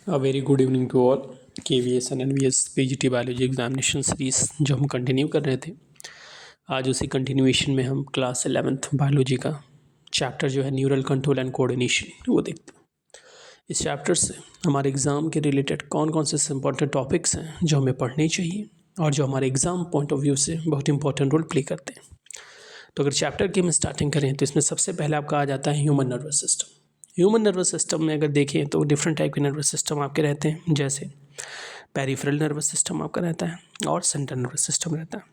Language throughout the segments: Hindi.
Very good evening to all. KVS and NVS PGT biology examination series जो हम कंटिन्यू कर रहे थे, आज उसी कंटिन्यूएशन में हम क्लास 11th बायोलॉजी का चैप्टर जो है न्यूरल कंट्रोल एंड कोऑर्डिनेशन वो देखते हैं। इस चैप्टर से हमारे एग्ज़ाम के रिलेटेड कौन कौन से इंपॉर्टेंट टॉपिक्स हैं जो हमें पढ़ने चाहिए और जो हमारे एग्ज़ाम पॉइंट ऑफ व्यू से बहुत इंपॉर्टेंट रोल प्ले करते हैं। तो अगर चैप्टर की हम स्टार्टिंग करें तो इसमें सबसे पहले आपका आ जाता है human nervous system. Human nervous system में अगर देखें तो डिफरेंट टाइप के नर्वस सिस्टम आपके रहते हैं, जैसे पेरिफेरल नर्वस सिस्टम आपका रहता है और सेंट्रल नर्वस सिस्टम रहता है।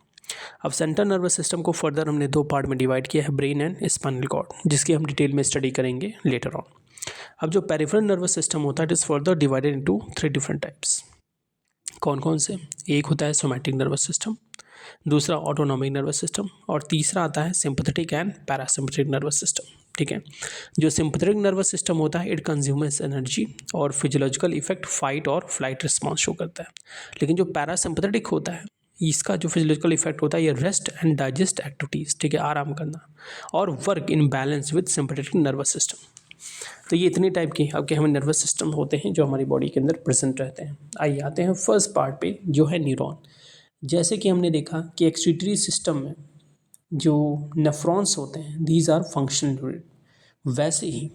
अब सेंट्रल नर्वस सिस्टम को फर्दर हमने दो पार्ट में डिवाइड किया है, ब्रेन एंड स्पाइनल कॉर्ड, जिसकी हम डिटेल में स्टडी करेंगे लेटर ऑन। अब जो पेरिफेरल नर्वस सिस्टम होता है it is further divided into 3 different types. कौन कौन से? एक होता है सोमैटिक नर्वस सिस्टम, दूसरा ऑटोनॉमिक नर्वस सिस्टम और तीसरा आता है sympathetic and parasympathetic nervous system. ठीक है, जो सिंपैथेटिक नर्वस सिस्टम होता है इट कंज्यूम्स एनर्जी और फिजियोलॉजिकल इफेक्ट फाइट और फ्लाइट रिस्पॉन्स शो करता है। लेकिन जो पैरासिम्पैथेटिक होता है इसका जो फिजियोलॉजिकल इफेक्ट होता है ये रेस्ट एंड डाइजेस्ट एक्टिविटीज़, ठीक है, आराम करना और work in balance with sympathetic nervous system. तो ये इतने टाइप के आपके हमें नर्वस सिस्टम होते हैं जो हमारी बॉडी के अंदर प्रेजेंट रहते हैं। आइए आते हैं फर्स्ट पार्ट पे जो है न्यूरॉन। जैसे कि हमने देखा कि एक्सक्रीटरी सिस्टम में जो नेफ्रॉन्स होते हैं दीज आर फंक्शनल यूनिट, वैसे ही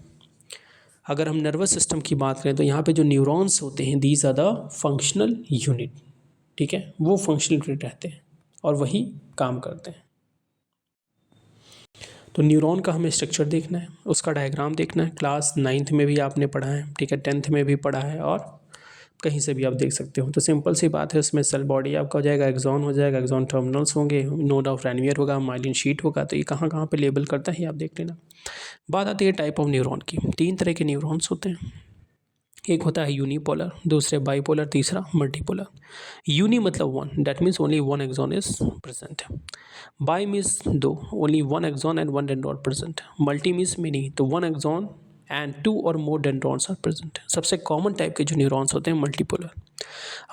अगर हम नर्वस सिस्टम की बात करें तो यहाँ पे जो न्यूरॉन्स होते हैं these are the functional unit. ठीक है, वो फंक्शनल यूनिट रहते हैं और वही काम करते हैं। तो न्यूरॉन का हमें स्ट्रक्चर देखना है, उसका डायग्राम देखना है। क्लास 9th में भी आपने पढ़ा है, ठीक है, 10th में भी पढ़ा है और कहीं से भी आप देख सकते हो। तो सिंपल सी बात है, उसमें सेल बॉडी आपका हो जाएगा, एक्सॉन हो जाएगा, एक्सॉन टर्मिनल्स होंगे, नोड ऑफ रैनवियर होगा, माइलिन शीट होगा। तो ये कहाँ कहाँ पे लेबल करता है ये आप देख लेना। बात आती है टाइप ऑफ न्यूरॉन की। 3 तरह के न्यूरॉन्स होते हैं, एक होता है यूनिपोलर, दूसरे बाईपोलर, तीसरा मल्टीपोलर। यूनी मतलब one, that means only one axon is present. Bi means दो, only one axon and one dendron present. Multi means many, तो वन एक्सॉन एंड टू और मोर डेंड्रॉन्स आर प्रेजेंट। सबसे कॉमन टाइप के जो न्यूरॉन्स होते हैं मल्टीपोलर।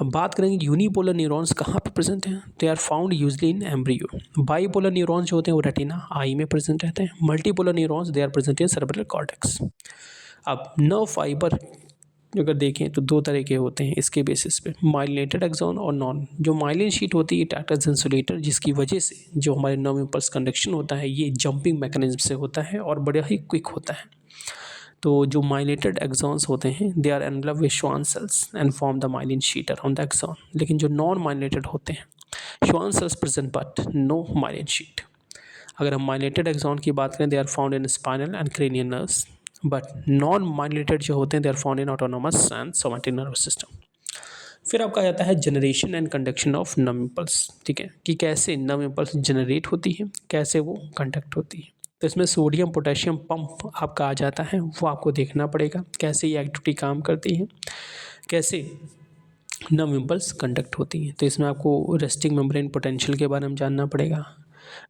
अब बात करेंगे यूनिपोलर न्यूरॉन्स कहाँ पे प्रेजेंट हैं, they are found usually in embryo. Bipolar neurons जो होते हैं वो रेटिना आई में प्रेजेंट रहते हैं। Multipolar neurons they are present in cerebral cortex. अब नर्व फाइबर अगर देखें तो दो तरह के होते हैं इसके बेसिस पे, माइलिनेटेड एक्सॉन और नॉन। जो माइलिन शीट होती है एक्ट एज इंसुलेटर, जिसकी वजह से जो हमारे नर्व इम्पल्स कंडक्शन होता है ये जंपिंग मैकेनिज्म से होता है और बड़ा ही क्विक होता है। तो जो माइलिनेटेड एक्सॉन्स होते हैं they are enveloped with Schwann cells and form the myelin sheath around the axon. लेकिन जो नॉन माइलिनेटेड होते हैं, Schwann cells present but no myelin sheath. अगर हम माइलिनेटेड एक्सॉन की बात करें they are found in spinal and cranial nerves, but non myelinated जो होते हैं they are found in autonomous and somatic nervous system. फिर आपका आ जाता है generation and conduction of nerve impulse. ठीक है, कि कैसे नर्व इम्पल्स जनरेट होती है, कैसे वो कंडक्ट होती है। तो इसमें सोडियम पोटेशियम पंप आपका आ जाता है, वो आपको देखना पड़ेगा कैसे ये एक्टिविटी काम करती है, कैसे नर्व इम्पल्स कंडक्ट होती है। तो इसमें आपको रेस्टिंग मेम्ब्रेन पोटेंशियल के बारे में जानना पड़ेगा,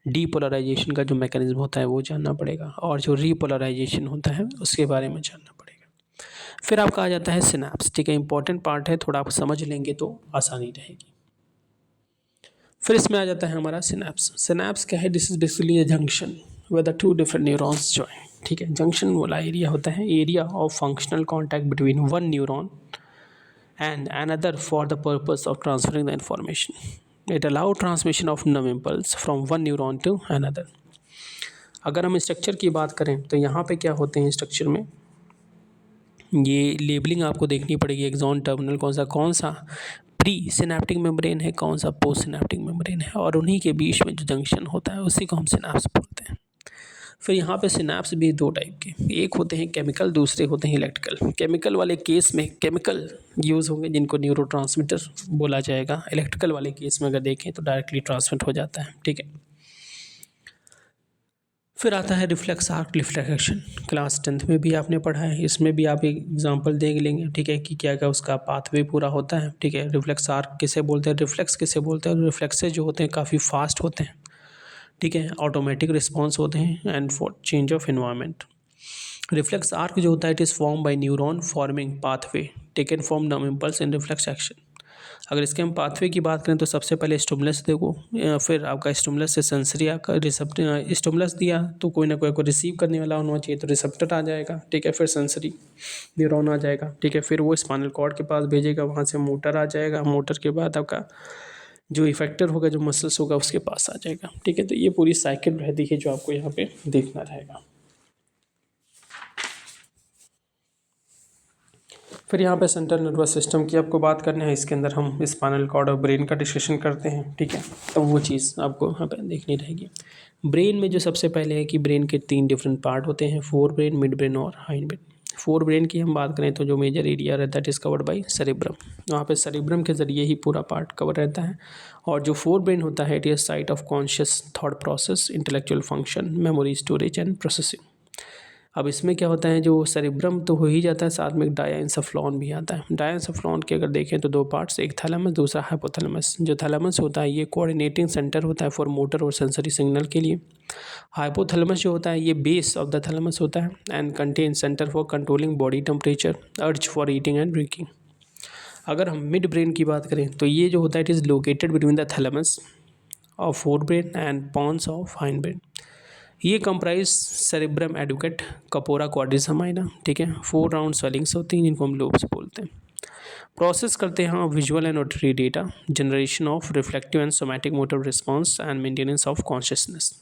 डीपोलराइजेशन का जो मैकेनिज्म होता है वो जानना पड़ेगा और जो रीपोलराइजेशन होता है उसके बारे में जानना पड़ेगा। फिर आपका आ जाता है सिनैप्स। ठीक है, इंपॉर्टेंट पार्ट है, थोड़ा आप समझ लेंगे तो आसानी रहेगी। फिर इसमें आ जाता है हमारा सिनैप्स। सिनैप्स क्या है, this is basically a junction with the two different neurons join. ठीक है, जंक्शन वाला एरिया होता है area of functional contact between one neuron and another for the purpose of transferring the information. It allow transmission of nerve impulse from one neuron to another. अगर हम स्ट्रक्चर की बात करें तो यहाँ पे क्या होते हैं स्ट्रक्चर में, ये लेबलिंग आपको देखनी पड़ेगी। एक्सॉन टर्मिनल कौन सा प्री सिनेप्टिक मेम्ब्रेन है, कौन सा पोस्ट सिनेप्टिक मेम्ब्रेन है, और उन्हीं के बीच में जो जंक्शन होता है उसी को हम सिनैप्स बोलते हैं। फिर यहाँ पे सिनैप्स भी दो टाइप के, एक होते हैं केमिकल, दूसरे होते हैं इलेक्ट्रिकल। केमिकल वाले केस में केमिकल यूज़ होंगे जिनको न्यूरोट्रांसमीटर बोला जाएगा। इलेक्ट्रिकल वाले केस में अगर देखें तो डायरेक्टली ट्रांसमिट हो जाता है। ठीक है, फिर आता है reflex arc reflection. Class 10th में भी आपने पढ़ा है, इसमें भी आप एक एग्जांपल देख लेंगे। ठीक है, कि क्या क्या उसका पाथवे पूरा होता है। ठीक है, रिफ्लेक्स आर्क किसे बोलते हैं, रिफ्लेक्स किसे बोलते हैं। रिफ्लेक्सेस जो होते हैं काफ़ी फास्ट होते हैं, ठीक है, ऑटोमेटिक रिस्पॉन्स होते हैं and for change of environment. Reflex arc जो होता है it is form by neuron forming pathway taken from nerve impulse in reflex action. अगर इसके हम पाथवे की बात करें तो सबसे पहले स्टिमुलस देखो, फिर आपका स्टिमुलस से सेंसरी आपका रिसेप्टर, स्टिमुलस दिया तो कोई ना कोई को रिसीव करने वाला होना चाहिए, तो रिसेप्टर आ जाएगा, ठीक है। फिर सेंसरी न्यूरॉन आ जाएगा, ठीक है। फिर वो स्पाइनल कॉर्ड के पास भेजेगा, वहाँ से मोटर आ जाएगा, मोटर के बाद आपका जो इफेक्टर होगा, जो मसल्स होगा उसके पास आ जाएगा, ठीक है। तो ये पूरी साइकिल रहती है जो आपको यहाँ पे देखना रहेगा। फिर यहाँ पे सेंट्रल नर्वस सिस्टम की आपको बात करनी है, इसके अंदर हम स्पाइनल कॉर्ड और ब्रेन का डिस्कशन करते हैं, ठीक है। तो वो चीज़ आपको यहाँ पे देखनी रहेगी। ब्रेन में जो सबसे पहले है कि ब्रेन के 3 डिफरेंट पार्ट होते हैं, फोर ब्रेन, मिड ब्रेन और हाइंड ब्रेन। फोर ब्रेन की हम बात करें तो जो मेजर एरिया रहता है it is covered by cerebrum, वहाँ पे सेरेब्रम के ज़रिए ही पूरा पार्ट कवर रहता है। और जो फोर ब्रेन होता है it is site of conscious thought process, intellectual function, memory storage and processing. अब इसमें क्या होता है, जो सेरेब्रम तो हो ही जाता है, साथ में एक डायएन्सेफ्लॉन भी आता है। डायएन्सेफ्लॉन के अगर देखें तो 2 पार्ट्स, एक थैलेमस, दूसरा हाइपोथैलेमस। जो थैलेमस होता है ये कोऑर्डिनेटिंग सेंटर होता है फॉर मोटर और सेंसरी सिग्नल के लिए। हाइपोथैलेमस जो होता है ये बेस ऑफ द थैलेमस होता है and contain centre for controlling body temperature, urge for eating and drinking. अगर हम मिड ब्रेन की बात करें तो ये जो होता है it is located between the thalamus of forebrain and pons of hindbrain. ये comprise cerebrum aqueduct, corpora quadrigemina, ठीक है। 4 राउंड स्वेलिंग्स होती हैं जिनको हम लोब्स बोलते हैं। प्रोसेस करते हैं हम visual and auditory data, generation of reflective and somatic motor response and maintenance of consciousness.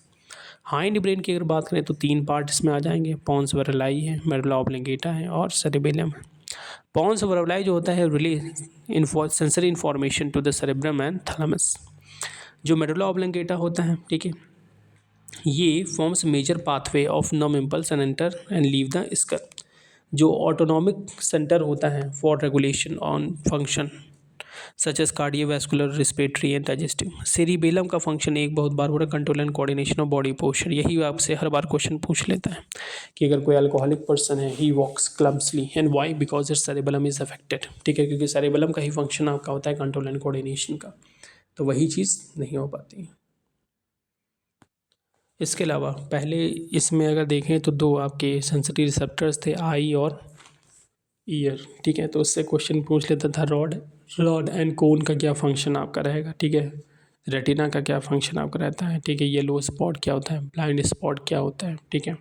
Hind brain की अगर बात करें तो 3 पार्ट इसमें आ जाएंगे, पॉन्स वरलाई है, मेडुला ऑब्लिंगेटा है और सेरेबेलम है। पॉन्स वरलाई जो होता है relay sensory information to the cerebrum and thalamus. जो मेडुला ऑब्लिंगेटा होता है, ठीक है, ये forms major pathway of nerve impulse and enter and leave the skull. जो ऑटोनॉमिक सेंटर होता है for regulation on function such as cardiovascular, respiratory and digestive. Cerebellum का फंक्शन एक बहुत बार हो रहा है control and coordination of body posture. यही आपसे हर बार क्वेश्चन पूछ लेता है कि अगर कोई अल्कोहलिक पर्सन है, he walks clumsily and why, because it cerebellum is affected, ठीक है, क्योंकि सेरिबेलम का ही फंक्शन आपका होता है कंट्रोल एंड कोऑर्डिनेशन का, तो वही चीज़ नहीं हो पाती। इसके अलावा पहले इसमें अगर देखें तो 2 आपके सेंसिटिव रिसेप्टर्स थे, आई और ईयर, ठीक है। तो उससे क्वेश्चन पूछ लेता था रॉड एंड कोन का क्या फंक्शन आपका रहेगा, ठीक है। रेटिना का क्या फंक्शन आपका रहता है, ठीक है। येलो स्पॉट क्या होता है, ब्लाइंड स्पॉट क्या होता है, ठीक है।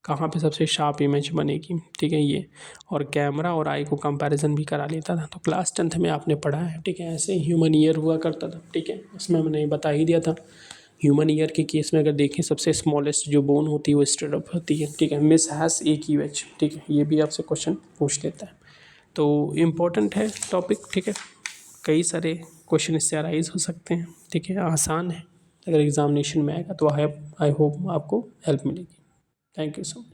कहाँ पे सबसे शार्प इमेज बनेगी, ठीक है ये। और कैमरा और आई को कंपैरिजन भी करा लेता था। तो क्लास 10th में आपने पढ़ा है, ठीक है। ऐसे ह्यूमन ईयर हुआ करता था, ठीक है, उसमें हमने बता ही दिया था। ह्यूमन ईयर के केस में अगर देखें सबसे स्मॉलेस्ट जो बोन होती है वो स्ट्रेटअप होती है, ठीक है। मिस हैज़ AQH, ठीक है, ये भी आपसे क्वेश्चन पूछ लेता है। तो इम्पोर्टेंट है टॉपिक, ठीक है। कई सारे क्वेश्चन इससे अराइज हो सकते हैं, ठीक है। आसान है, अगर एग्जामिनेशन में आएगा तो आई होप आपको हेल्प मिलेगी। Thank you so much.